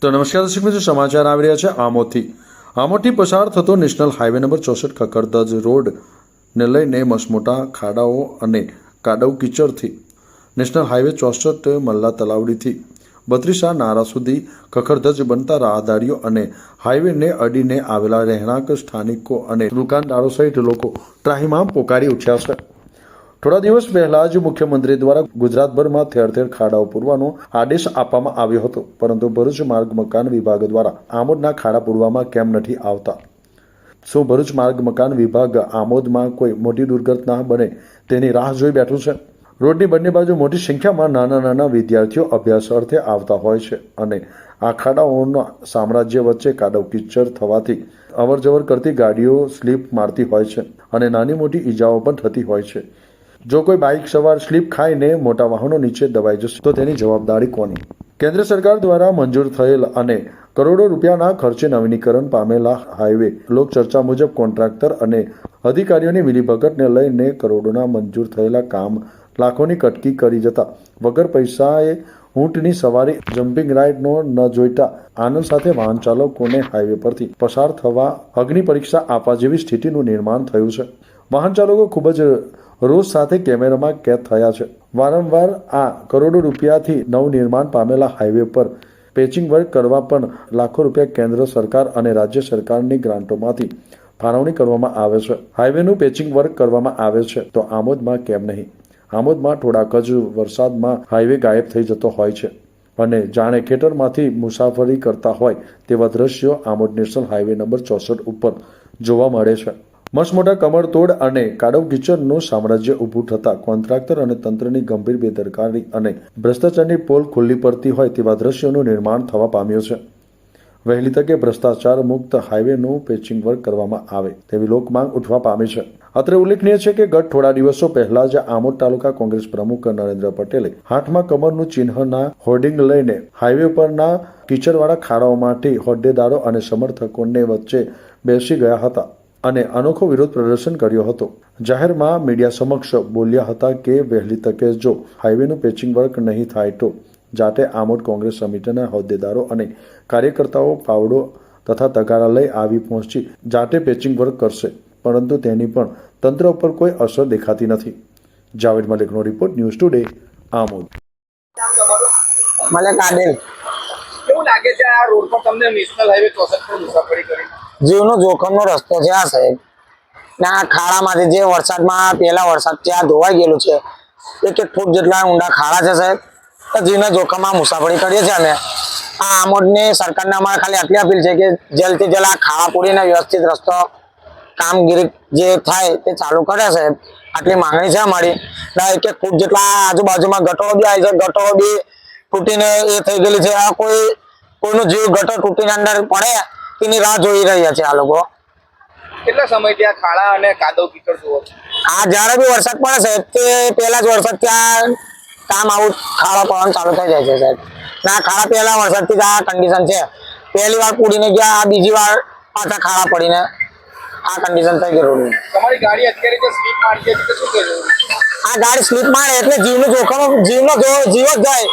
તો નમસ્કાર દર્શક મિત્રો, સમાચાર આવી રહ્યા છે આમોદથી પસાર થતો નેશનલ હાઈવે નંબર 64 ખખડધજ રોડને લઈને મસમોટા ખાડાઓ અને કાદવ કીચડથી નેશનલ હાઈવે 64 મલ્લા તલાવડીથી 32 નારા સુધી ખખડધજ બનતા રાહદારીઓ અને હાઈવેને અડીને આવેલા રહેણાંક સ્થાનિકો અને દુકાનદારો સહિત લોકો ત્રાહિમામ પોકારી ઉઠ્યા છે। થોડા દિવસ પહેલા જ મુખ્યમંત્રી દ્વારા ગુજરાતભરમાં ઠેર ઠેર ખાડાઓ પૂરવાનો આદેશ આપવામાં આવ્યો હતો, પરંતુ ભરૂચ માર્ગ મકાન વિભાગ દ્વારા આમોદના ખાડા પૂરવામાં કેમ નથી આવતા? શું ભરૂચ માર્ગ મકાન વિભાગ આમોદમાં કોઈ મોટી દુર્ઘટના બને તેની રાહ જોઈ બેઠું છે? રોડની બંને બાજુ મોટી સંખ્યામાં નાના નાના વિદ્યાર્થીઓ અભ્યાસ અર્થે આવતા હોય છે અને આ ખાડાઓના સામ્રાજ્ય વચ્ચે કાદવ કીચડ થવાથી અવરજવર કરતી ગાડીઓ સ્લીપ મારતી હોય છે અને નાની મોટી ઈજાઓ પણ થતી હોય છે। જો કોઈ બાઇક સવાર સ્લીપ ખાઈને મોટા વાહનો નીચે દબાઈ જશે તો તેની જવાબદારી કોની? કેન્દ્ર સરકાર દ્વારા મંજૂર થયેલ અને કરોડો રૂપિયાના ખર્ચે નવીનીકરણ પામેલા હાઈવે લોકચર્ચા મુજબ કોન્ટ્રાક્ટર અને અધિકારીઓની મિલીભગતને લઈને કરોડોના મંજૂર થયેલા કામ લાખોની કટકી કરી જતા વગર પૈસાએ ઊંટની સવારી જમ્પિંગ રાઇડનો ન જોઈતા આનંદ સાથે વાહન ચાલકોને હાઈવે પરથી પસાર થવા અગ્નિ પરીક્ષા આપવા જેવી સ્થિતિનું નિર્માણ થયું છે। વાહન ચાલકો ખૂબ જ રોજ સાથે કેમેરામાં કેદ થયા છે। વારંવાર આ કરોડો રૂપિયાથી નવનિર્માણ પામેલા હાઈવે પર પેચિંગ વર્ક કરવા પણ લાખો રૂપિયા કેન્દ્ર સરકાર અને રાજ્ય સરકારની ગ્રાન્ટોમાંથી ફાળવણી કરવામાં આવે છે। હાઈવેનું પેચિંગ વર્ક કરવામાં આવે છે તો આમોદમાં કેમ નહીં? આમોદમાં થોડાક જ વરસાદમાં હાઈવે ગાયબ થઈ જતો હોય છે અને જાણે ખેતરમાંથી મુસાફરી કરતા હોય તેવા દ્રશ્યો આમોદ નેશનલ હાઈવે નંબર 64 ઉપર જોવા મળે છે। મસમોટા કમરતોડ અને કાદવ કીચડનું સામ્રાજ્ય ઊભું થતાં કોન્ટ્રાક્ટર અને તંત્રની ગંભીર બેદરકારી અને ભ્રષ્ટાચારની પોલ ખુલ્લી પડતી હોય તેવા દ્રશ્યોનું નિર્માણ થવા પામ્યું છે। વહેલી તકે ભ્રષ્ટાચાર મુક્ત હાઈવેનું પેચિંગ વર્ક કરવામાં આવે તેવી લોકમાંગ ઉઠવા પામી છે। અત્રે ઉલ્લેખનીય છે કે ગત થોડા દિવસો પહેલા જ આમોદ તાલુકા કોંગ્રેસ પ્રમુખ નરેન્દ્ર પટેલે હાથમાં કમરનું ચિહ્નના હોર્ડિંગ લઈને હાઈવે પરના કીચડવાળા ખાડાઓ માટે હોદ્દેદારો અને સમર્થકોને વચ્ચે બેસી ગયા હતા અને અનોખો વિરોધ પ્રદર્શન કર્યો હતો। જાહેરમાં મીડિયા સમક્ષ બોલ્યા હતા કે વહેલી તકે જો હાઈવેનું પેચિંગ વર્ક નહીં થાય તો જાતે આમોદ કોંગ્રેસ સમિતિના હોદ્દેદારો અને કાર્યકર્તાઓ પાવડો તથા તગારા લઈ આવી પહોંચી જાતે પેચિંગ વર્ક કરશે, પરંતુ તેની પણ તંત્ર ઉપર કોઈ અસર દેખાતી નથી। જાવેદ મલિકનો report, news today, Amod. Malik Adil, કેવું લાગે છે આ રોડ પર તમને નેશનલ હાઈવે 64 પર મુસાફરી કરી? જીવનો જોખમનો રસ્તો છે આ સાહેબ। ના ખાડામાંથી જે વરસાદમાં પહેલા વરસાદ ત્યાં ધોવાઈ ગયેલું છે, 1 ફૂટ જેટલા ઊંડા ખાડા છે સાહેબ। તો જીવના જોખમમાં મુસાફરી કરીએ છીએ અમે। આ આમોદની સરકારને અમારે ખાલી આટલી અપીલ છે કે જલ્દથી જલ્દ આ ખાડા પૂરીને વ્યવસ્થિત રસ્તો કામગીરી જે થાય તે ચાલુ કરે સાહેબ, આટલી માંગણી છે અમારી। 1 ફૂટ જેટલા આજુબાજુમાં ગટરો બી આવી છે, ગટરો બી તૂટીને એ થઈ ગયેલી છે। આ કોઈનો જીવ ગટર તૂટીને અંદર પડે તેની રાહ જોઈ રહ્યા છે આ લોકો। કેટલા સમયથી આ ખાડા અને કાદવ કીચડ જુઓ? આ જ્યારે બી વરસાદ પડે સાહેબ તે પહેલા જ વરસાદ ત્યાં કામ આવું ખાડા પડવાનું ચાલુ થઈ જાય છે સાહેબ। ના ખાડા પહેલા વરસાદથી જ આ કન્ડિશન છે। પહેલી વાર પૂરીને ગયા, આ બીજી વાર પાછા ખાડા પડીને આ કન્ડિશન થઈ ગઈ રોડની। તમારી ગાડી અત્યારે જે સ્લીપ મારતી હતી તો શું કહેવું? આ ગાડી સ્લીપ મારે એટલે જીવનું જોખમ, જીવ જ જાય।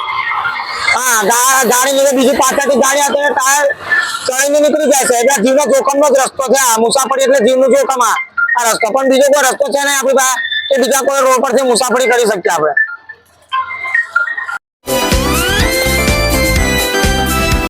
હા, ગાડી લીધે બીજી પાછળથી ગાડી આવે ટાયર ચડીને નીકળી જાય છે એટલે જીવનો જોખમનો જ રસ્તો છે આ મુસાફરી, એટલે જીવનું જોખમ આ રસ્તો। પણ બીજો કોઈ રસ્તો છે નહીં આપણી પાસે કે બીજા કોઈ રોડ પરથી મુસાફરી કરી શકીએ આપણે।